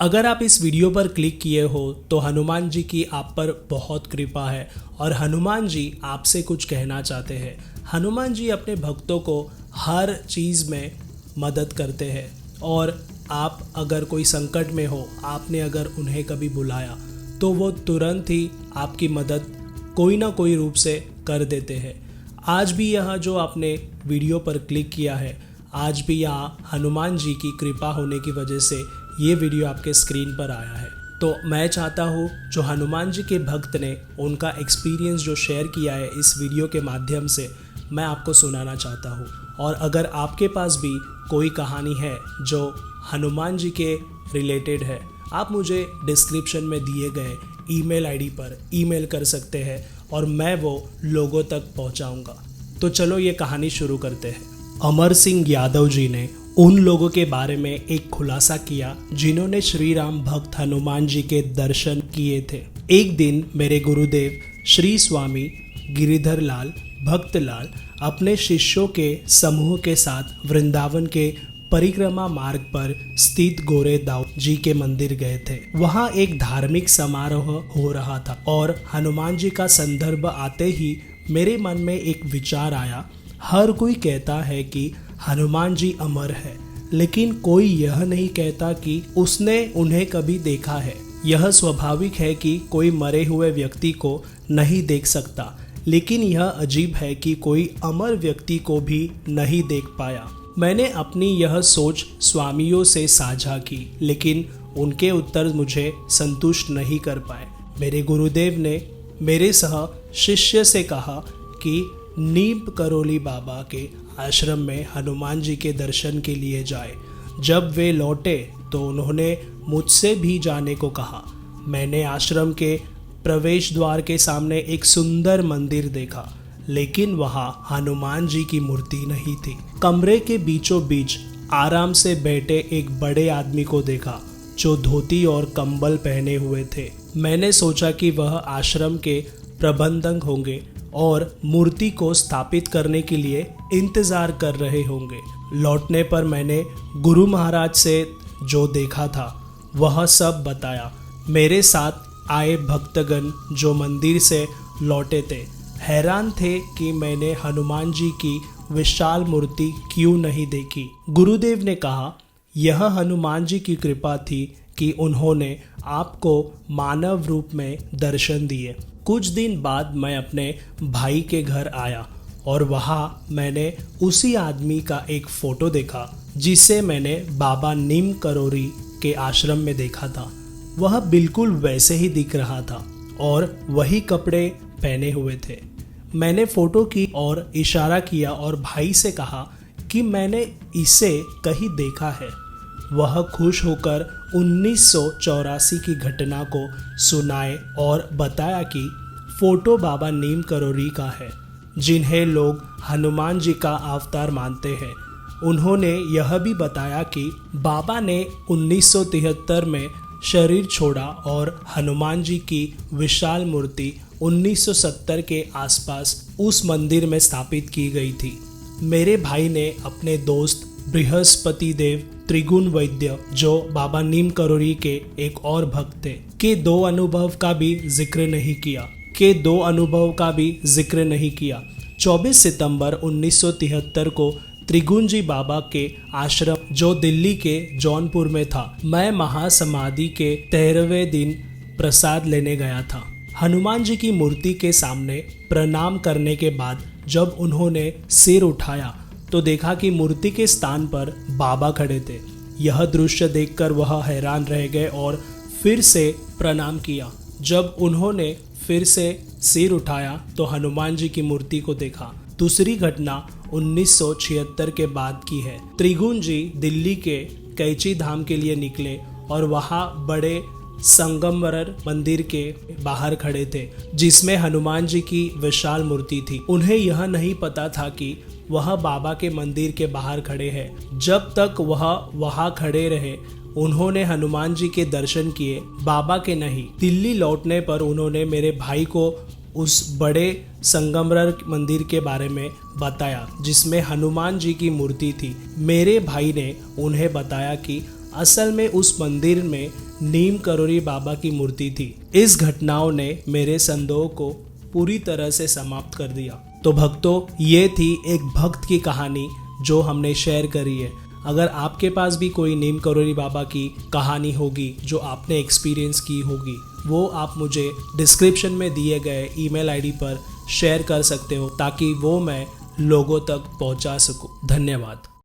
अगर आप इस वीडियो पर क्लिक किए हो तो हनुमान जी की आप पर बहुत कृपा है और हनुमान जी आपसे कुछ कहना चाहते हैं। हनुमान जी अपने भक्तों को हर चीज़ में मदद करते हैं और आप अगर कोई संकट में हो, आपने अगर उन्हें कभी बुलाया तो वो तुरंत ही आपकी मदद कोई ना कोई रूप से कर देते हैं। आज भी यह जो आपने वीडियो पर क्लिक किया है, आज भी यहाँ हनुमान जी की कृपा होने की वजह से ये वीडियो आपके स्क्रीन पर आया है। तो मैं चाहता हूँ जो हनुमान जी के भक्त ने उनका एक्सपीरियंस जो शेयर किया है इस वीडियो के माध्यम से, मैं आपको सुनाना चाहता हूँ। और अगर आपके पास भी कोई कहानी है जो हनुमान जी के रिलेटेड है, आप मुझे डिस्क्रिप्शन में दिए गए ईमेल आईडी पर ईमेल कर सकते हैं और मैं वो लोगों तक पहुंचाऊंगा। तो चलो ये कहानी शुरू करते हैं। अमर सिंह यादव जी ने उन लोगों के बारे में एक खुलासा किया जिन्होंने श्री राम भक्त हनुमान जी के दर्शन किए थे। एक दिन मेरे गुरुदेव श्री स्वामी गिरिधर लाल भक्तलाल अपने शिष्यों के समूह के साथ वृंदावन के परिक्रमा मार्ग पर स्थित गोरेदाव जी के मंदिर गए थे। वहाँ एक धार्मिक समारोह हो रहा था और हनुमान जी का संदर्भ आते ही मेरे मन में एक विचार आया। हर कोई कहता है कि हनुमान जी अमर है, लेकिन कोई यह नहीं कहता कि उसने उन्हें कभी देखा है। यह स्वाभाविक है कि कोई मरे हुए व्यक्ति को नहीं देख सकता, लेकिन यह अजीब है कि कोई अमर व्यक्ति को भी नहीं देख पाया। मैंने अपनी यह सोच स्वामियों से साझा की, लेकिन उनके उत्तर मुझे संतुष्ट नहीं कर पाए। मेरे गुरुदेव ने मेरे सह शिष्य से कहा कि नीम करोली बाबा के आश्रम में हनुमान जी के दर्शन के लिए जाए। जब वे लौटे तो उन्होंने मुझसे भी जाने को कहा। मैंने आश्रम के प्रवेश द्वार के सामने एक सुंदर मंदिर देखा, लेकिन वहाँ हनुमान जी की मूर्ति नहीं थी। कमरे के बीचों बीच आराम से बैठे एक बड़े आदमी को देखा जो धोती और कंबल पहने हुए थे। मैंने सोचा कि वह आश्रम के प्रबंधक होंगे और मूर्ति को स्थापित करने के लिए इंतजार कर रहे होंगे। लौटने पर मैंने गुरु महाराज से जो देखा था वह सब बताया। मेरे साथ आए भक्तगण जो मंदिर से लौटे थे हैरान थे कि मैंने हनुमान जी की विशाल मूर्ति क्यों नहीं देखी। गुरुदेव ने कहा, यह हनुमान जी की कृपा थी कि उन्होंने आपको मानव रूप में दर्शन दिए। कुछ दिन बाद मैं अपने भाई के घर आया और वहाँ मैंने उसी आदमी का एक फ़ोटो देखा जिसे मैंने बाबा नीम करोरी के आश्रम में देखा था। वह बिल्कुल वैसे ही दिख रहा था और वही कपड़े पहने हुए थे। मैंने फ़ोटो की और इशारा किया और भाई से कहा कि मैंने इसे कहीं देखा है। वह खुश होकर 1984 की घटना को सुनाए और बताया कि फ़ोटो बाबा नीम करोरी का है, जिन्हें लोग हनुमान जी का अवतार मानते हैं। उन्होंने यह भी बताया कि बाबा ने 1973 में शरीर छोड़ा और हनुमान जी की विशाल मूर्ति 1970 के आसपास उस मंदिर में स्थापित की गई थी। मेरे भाई ने अपने दोस्त बृहस्पति देव त्रिगुण वैद्य, जो बाबा नीम करोरी के एक और भक्त थे, के दो अनुभव का भी जिक्र नहीं किया। 24 सितंबर 1973 को त्रिगुण जी बाबा के आश्रम जो दिल्ली के जौनपुर में था, मैं महासमाधि के 13वें दिन प्रसाद लेने गया था। हनुमान जी की मूर्ति के सामने प्रणाम करने के बाद जब उन्होंने सिर उठाया तो देखा कि मूर्ति के स्थान पर बाबा खड़े थे। यह दृश्य देखकर वह हैरान रह गए और फिर से प्रणाम किया। जब उन्होंने फिर से सिर उठाया तो हनुमान जी की मूर्ति को देखा। दूसरी घटना 1976 के बाद की है। त्रिगुण जी दिल्ली के कैची धाम के लिए निकले और वहाँ बड़े संगमरमर मंदिर के बाहर खड़े थे, जिसमें हनुमान जी की विशाल मूर्ति थी। उन्हें यह नहीं पता था कि वह बाबा के मंदिर के बाहर खड़े हैं। जब तक वह वहाँ खड़े रहे उन्होंने हनुमान जी के दर्शन किए, बाबा के नहीं। दिल्ली लौटने पर उन्होंने मेरे भाई को उस बड़े संगमरमर मंदिर के बारे में बताया जिसमें हनुमान जी की मूर्ति थी। मेरे भाई ने उन्हें बताया कि असल में उस मंदिर में नीम करोली बाबा की मूर्ति थी। इस घटनाओं ने मेरे संदेह को पूरी तरह से समाप्त कर दिया। तो भक्तों, ये थी एक भक्त की कहानी जो हमने शेयर करी है। अगर आपके पास भी कोई नीम करोली बाबा की कहानी होगी जो आपने एक्सपीरियंस की होगी, वो आप मुझे डिस्क्रिप्शन में दिए गए ईमेल आईडी पर शेयर कर सकते हो ताकि वो मैं लोगों तक पहुंचा सकूं। धन्यवाद।